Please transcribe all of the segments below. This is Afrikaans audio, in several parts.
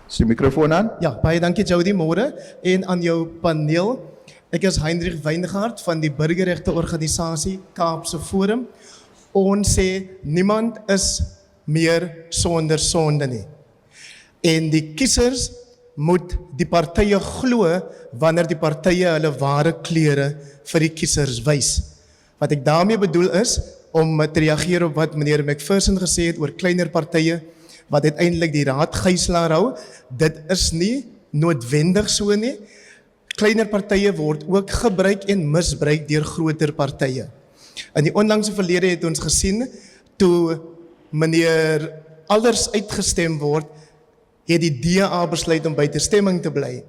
Is die microfoon aan? Ja, baie dankie Jody, môre. En aan jou paneel. Ek is Heinrich Wyngaard van die burgerregte organisasie Kaapse Forum. Ons sê niemand is meer sonder sonde nie. En die kiesers moet die partye glo wanneer die partye hulle ware kleure vir die kiesers wys. Wat ek daarmee bedoel is om te reageer op wat meneer McPherson gesê het oor kleiner partye wat uiteindelik die raad gijslaar hou. Dit is nie noodwendig so nie. Kleiner partye word ook gebruik en misbruik deur groter partye. In die onlangse verlede het ons gesien toe meneer Alders uitgestem word, het die DA besluit om buite stemming te bly.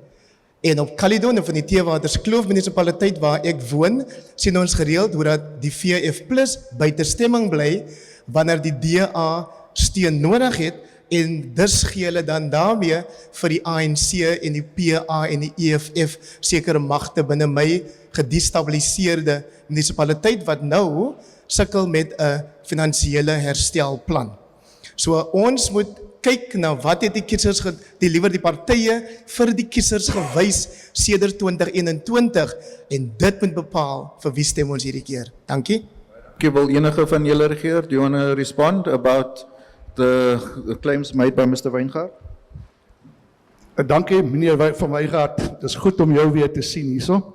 En op Caledon en van die Theewaterskloof munisipaliteit waar ek woon, sien ons gereeld hoe dat die VF Plus buite stemming bly wanneer die DA steun nodig het en dus gee hulle dan daarmee vir die ANC en die PA en die EFF sekere magte binne my gedestabiliseerde munisipaliteit wat nou sukkel met 'n finansiële herstelplan. So ons moet kyk na wat het die kiesers, die partye vir die kiesers gewys sedert 2021 en dit moet bepaal vir wie stem ons hierdie keer. Dankie. Wil enige van julle regeer? Do you want to respond about the claims made by Mr. Wyngaard? Dankie meneer van Wyngaard, dit is goed om jou weer te sien hierso.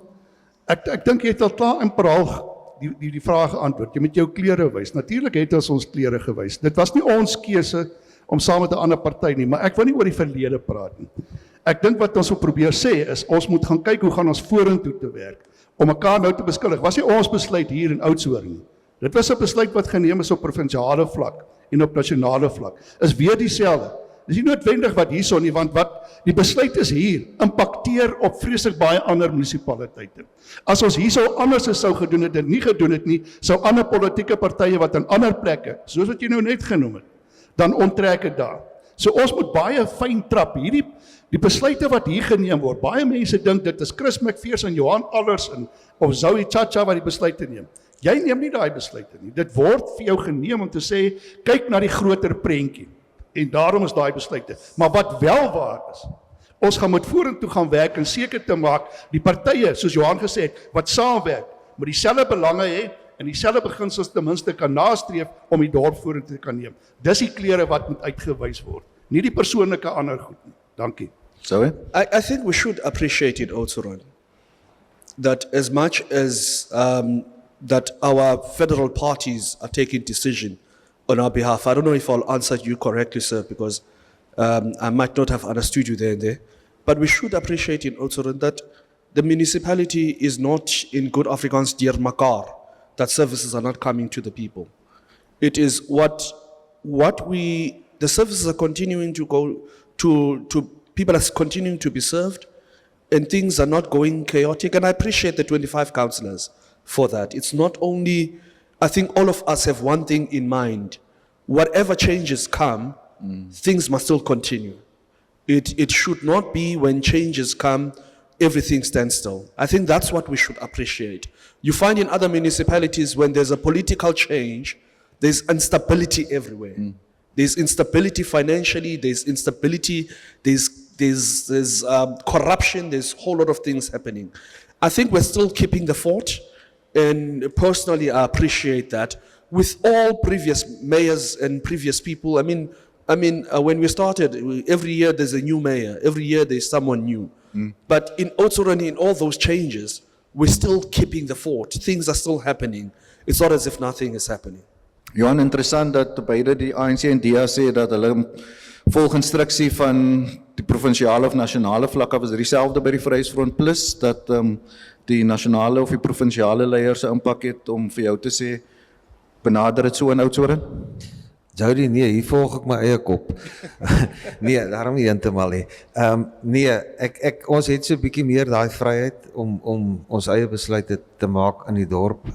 Ek dink jy het al klaar in Praag die vraag geantwoord. Jy moet jou kleure wys. Natuurlik het ons kleure gewys. Dit was nie ons keuse om saam met 'n ander party nie, maar ek wil nie oor die verlede praat nie. Ek dink wat ons wil probeer sê is ons moet gaan kyk hoe gaan ons vorentoe te werk om mekaar nou te beskuldig. Was nie ons besluit hier in Oudtshoorn nie. Dit was 'n besluit wat geneem is op provinsiale vlak en op nasionale vlak. Is weer dieselfde. Dis nie noodwendig wat hierson nie, want wat die besluit is hier, impakteer op vreeslik baie ander munisipaliteite. As ons hierso anders sou gedoen het, dit nie gedoen het nie, sou ander politieke partye wat in ander plekke, soos wat jy nou net genoem het, dan onttrek het daar. So ons moet baie fyn trap. Die besluite wat hier geneem word, baie mense dink dit is Chris McPherson, Johan Alders of Zoe Chacha wat die besluite neem. Jy neem nie daai besluite nie. Dit word vir jou geneem om te sê, kyk na die groter prentjie. En daarom is daai besluite. Maar wat wel waar is, ons gaan moet vorentoe gaan werk en seker te maak, die partye, soos Johan gesê het, wat saamwerk, met dieselfde belange hê, en dieselfde beginsels ten minste kan nastreef om die dorp vorentoe te kan neem. Dis die kleure wat moet uitgewys word, nie die persoonlike ander goed nie. Dankie. Sorry? I think we should appreciate it also, Ron, that as much as that our federal parties are taking decision on our behalf. I don't know if I'll answer you correctly, sir, because I might not have understood you there and there. But we should appreciate it also that the municipality is not in good Afrikaans dear makar, that services are not coming to the people. It is the services are continuing to go to people are continuing to be served and things are not going chaotic. And I appreciate the 25 councillors for that. It's not only, I think all of us have one thing in mind. Whatever changes come, things must still continue. It should not be when changes come, everything stands still. I think that's what we should appreciate. You find in other municipalities when there's a political change, there's instability everywhere. There's instability financially, there's instability, there's corruption, there's a whole lot of things happening. I think we're still keeping the fort, and personally I appreciate that. With all previous mayors and previous people, I mean, when we started, every year there's a new mayor, every year there's someone new. But in Oudtshoorn, in all those changes, we're still keeping the fort. Things are still happening. It's not as if nothing is happening. Johan, interessant dat beide die ANC en DA sê dat hulle volg instruksie van die provinsiale of nasionale vlak af is dieselfde by die Vryheidsfront Plus, dat die nasionale of die provinsiale leiers se impak het om vir jou te sê, benader dit so in Oudtshoorn? Jody, nee, hier volg ek my eie kop. Nee, daarom nie heeltemal nie. Nee, ons het so 'n bietjie meer daai vryheid om ons eie besluite te maak in die dorp.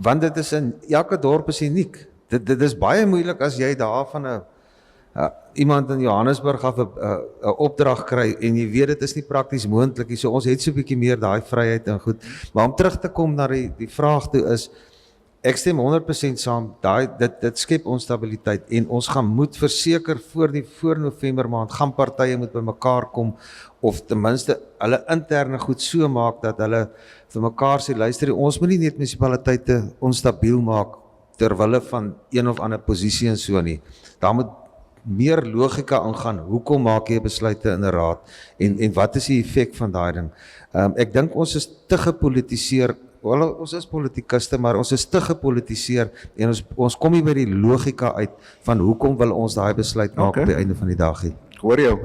Want dit is elke dorp is uniek. Dit is baie moeilik as jy daar van iemand in Johannesburg af 'n opdrag kry en jy weet dit is nie prakties moontlik nie. So ons het so 'n bietjie meer daai vryheid en goed. Maar om terug te kom na die vraag toe is, Ek stem 100% saam. Dit skep onstabiliteit en ons gaan moet verseker voor November maand gaan partye moet bymekaar kom of ten minste hulle interne goed so maak dat hulle vir mekaar sê luister, ons moet nie net munisipaliteite onstabiel maak ter wille van een of ander posisie en so nie. Daar moet meer logika aangaan. Hoekom maak jy besluite in 'n raad en wat is die effek van daai ding? Ek dink ons is te gepolitiseer. Ons is politikuste, maar ons is te gepolitiseer en ons kom nie by die logika uit van hoekom wil ons daai besluit maak Okay. op die einde van die dag nie. Hoor jou.